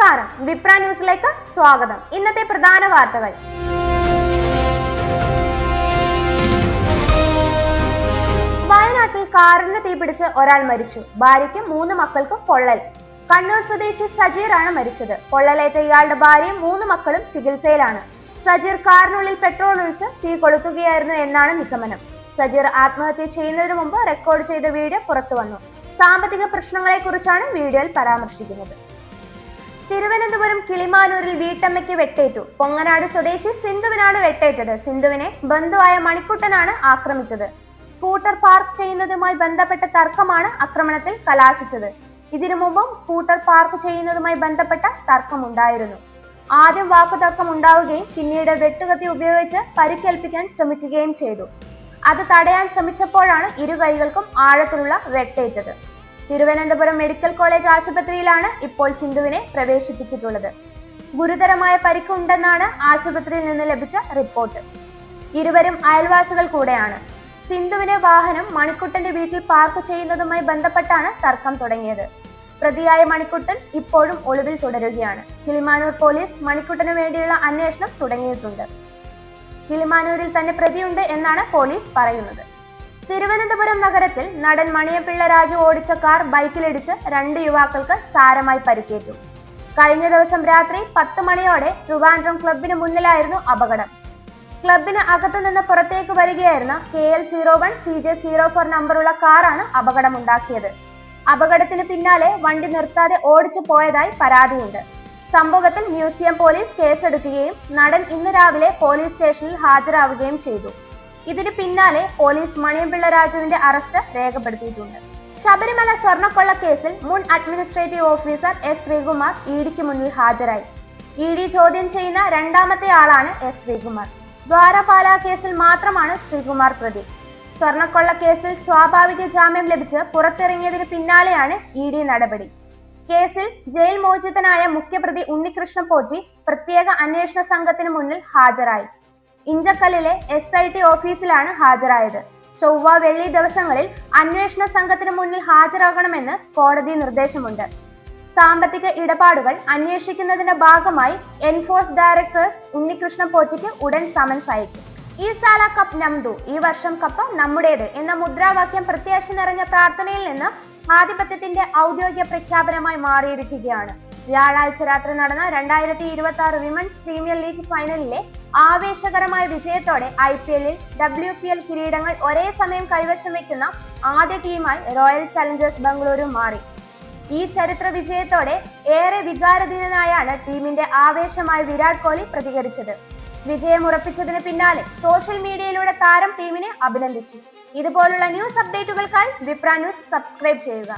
നമസ്കാരം, വിപ്ര ന്യൂസിലേക്ക് സ്വാഗതം. ഇന്നത്തെ പ്രധാന വാർത്തകൾ. വയനാട്ടിൽ കാറിന് തീപിടിച്ച് ഒരാൾ മരിച്ചു. ഭാര്യയ്ക്കും 3 മക്കൾക്കും പൊള്ളൽ. കണ്ണൂർ സ്വദേശി സജീറാണ് മരിച്ചത്. പൊള്ളലേറ്റ ഇയാളുടെ ഭാര്യയും 3 മക്കളും ചികിത്സയിലാണ്. സജീർ കാറിനുള്ളിൽ പെട്രോൾ ഒഴിച്ച് തീ കൊളുത്തുകയായിരുന്നു എന്നാണ് നിഗമനം. സജീർ ആത്മഹത്യ ചെയ്യുന്നതിന് മുമ്പ് റെക്കോർഡ് ചെയ്ത വീഡിയോ പുറത്തു വന്നു. സാമ്പത്തിക പ്രശ്നങ്ങളെ കുറിച്ചാണ് വീഡിയോയിൽ പരാമർശിക്കുന്നത്. തിരുവനന്തപുരം കിളിമാനൂരിൽ വീട്ടമ്മയ്ക്ക് വെട്ടേറ്റു. പൊങ്ങനാട് സ്വദേശി സിന്ധുവിനാണ് വെട്ടേറ്റത്. സിന്ധുവിനെ ബന്ധുവായ മണിക്കുട്ടനാണ് ആക്രമിച്ചത്. സ്കൂട്ടർ പാർക്ക് ചെയ്യുന്നതുമായി ബന്ധപ്പെട്ട തർക്കമാണ് ആക്രമണത്തിൽ കലാശിച്ചത്. ഇതിനു മുമ്പും സ്കൂട്ടർ പാർക്ക് ചെയ്യുന്നതുമായി ബന്ധപ്പെട്ട തർക്കമുണ്ടായിരുന്നു. ആദ്യം വാക്കുതർക്കം ഉണ്ടാവുകയും പിന്നീട് വെട്ടുകത്തി ഉപയോഗിച്ച് പരിക്കേൽപ്പിക്കാൻ ശ്രമിക്കുകയും ചെയ്തു. അത് തടയാൻ ശ്രമിച്ചപ്പോഴാണ് ഇരു കൈകൾക്കും ആഴത്തിലുള്ള വെട്ടേറ്റത്. തിരുവനന്തപുരം മെഡിക്കൽ കോളേജ് ആശുപത്രിയിലാണ് ഇപ്പോൾ സിന്ധുവിനെ പ്രവേശിപ്പിച്ചിട്ടുള്ളത്. ഗുരുതരമായ പരിക്കുണ്ടെന്നാണ് ആശുപത്രിയിൽ നിന്ന് ലഭിച്ച റിപ്പോർട്ട്. ഇരുവരും അയൽവാസികൾ കൂടെയാണ്. സിന്ധുവിനെ വാഹനം മണിക്കുട്ടന്റെ വീട്ടിൽ പാർക്ക് ചെയ്യുന്നതുമായി ബന്ധപ്പെട്ടാണ് തർക്കം തുടങ്ങിയത്. പ്രതിയായ മണിക്കുട്ടൻ ഇപ്പോഴും ഒളിവിൽ തുടരുകയാണ്. കിളിമാനൂർ പോലീസ് മണിക്കുട്ടന് വേണ്ടിയുള്ള അന്വേഷണം തുടങ്ങിയിട്ടുണ്ട്. കിളിമാനൂരിൽ തന്നെ പ്രതിയുണ്ട് എന്നാണ് പോലീസ് പറയുന്നത്. തിരുവനന്തപുരം നഗരത്തിൽ നടൻ മണിയപ്പിള്ള രാജു ഓടിച്ച കാർ ബൈക്കിലിടിച്ച് 2 യുവാക്കൾക്ക് സാരമായി പരിക്കേറ്റു. കഴിഞ്ഞ ദിവസം രാത്രി 10 മണിയോടെ ട്രിവാൻഡ്രം ക്ലബിന് മുന്നിലായിരുന്നു അപകടം. ക്ലബിന് അകത്തുനിന്ന് പുറത്തേക്ക് വരികയായിരുന്ന KL01 CJ04 നമ്പറുള്ള കാറാണ് അപകടമുണ്ടാക്കിയത്. അപകടത്തിന് പിന്നാലെ വണ്ടി നിർത്താതെ ഓടിച്ചു പോയതായി പരാതിയുണ്ട്. സംഭവത്തിൽ മ്യൂസിയം പോലീസ് കേസെടുക്കുകയും നടൻ ഇന്ന് രാവിലെ പോലീസ് സ്റ്റേഷനിൽ ഹാജരാവുകയും ചെയ്തു. ഇതിന് പിന്നാലെ പോലീസ് മണിയമ്പിള്ള രാജുവിന്റെ അറസ്റ്റ് രേഖപ്പെടുത്തിയിട്ടുണ്ട്. ശബരിമല സ്വർണ്ണക്കൊള്ള കേസിൽ മുൻ അഡ്മിനിസ്ട്രേറ്റീവ് ഓഫീസർ S ശ്രീകുമാർ EDക്ക് മുന്നിൽ ഹാജരായി. ED ചോദ്യം ചെയ്യുന്ന 2ാമത്തെ ആളാണ് S ശ്രീകുമാർ. ദ്വാരപാല കേസിൽ മാത്രമാണ് ശ്രീകുമാർ പ്രതി. സ്വർണ്ണക്കൊള്ള കേസിൽ സ്വാഭാവിക ജാമ്യം ലഭിച്ച് പുറത്തിറങ്ങിയതിന് പിന്നാലെയാണ് ED നടപടി. കേസിൽ ജയിൽ മോചിതനായ മുഖ്യപ്രതി ഉണ്ണികൃഷ്ണൻ പോറ്റി പ്രത്യേക അന്വേഷണ സംഘത്തിന് മുന്നിൽ ഹാജരായി. ഇഞ്ചക്കല്ലിലെ SIT ഓഫീസിലാണ് ഹാജരായത്. ചൊവ്വ, വെള്ളി ദിവസങ്ങളിൽ അന്വേഷണ സംഘത്തിന് മുന്നിൽ ഹാജരാകണമെന്ന് കോടതി നിർദ്ദേശമുണ്ട്. സാമ്പത്തിക ഇടപാടുകൾ അന്വേഷിക്കുന്നതിന്റെ ഭാഗമായി എൻഫോഴ്സ് ഡയറക്ടേഴ്സ് ഉണ്ണികൃഷ്ണൻ പോറ്റിക്ക് ഉടൻ സമൻസ് അയക്കും. ഈ സാല കപ്പ് നംദു, ഈ വർഷം കപ്പ് നമ്മുടേത് എന്ന മുദ്രാവാക്യം പ്രത്യാശ നിറഞ്ഞ പ്രാർത്ഥനയിൽ നിന്ന് ആധിപത്യത്തിന്റെ ഔദ്യോഗിക പ്രഖ്യാപനമായി മാറിയിരിക്കുകയാണ്. വ്യാഴാഴ്ച രാത്രി നടന്ന 2026 വിമൻസ് പ്രീമിയർ ലീഗ് ഫൈനലിലെ ആവേശകരമായ വിജയത്തോടെ IPL-ൽ WPL കിരീടങ്ങൾ ഒരേ സമയം കൈവശം വയ്ക്കുന്ന ആദ്യ ടീമായി റോയൽ ചലഞ്ചേഴ്സ് ബംഗളൂരു മാറി. ഈ ചരിത്ര വിജയത്തോടെ ഏറെ വികാരധീനനായാണ് ടീമിന്റെ ആവേശമായി വിരാട് കോഹ്ലി പ്രതികരിച്ചത്. വിജയം ഉറപ്പിച്ചതിന് പിന്നാലെ സോഷ്യൽ മീഡിയയിലൂടെ താരം ടീമിനെ അഭിനന്ദിച്ചു. ഇതുപോലുള്ള ന്യൂസ് അപ്ഡേറ്റുകൾക്കായി വിപ്ര ന്യൂസ് സബ്സ്ക്രൈബ് ചെയ്യുക.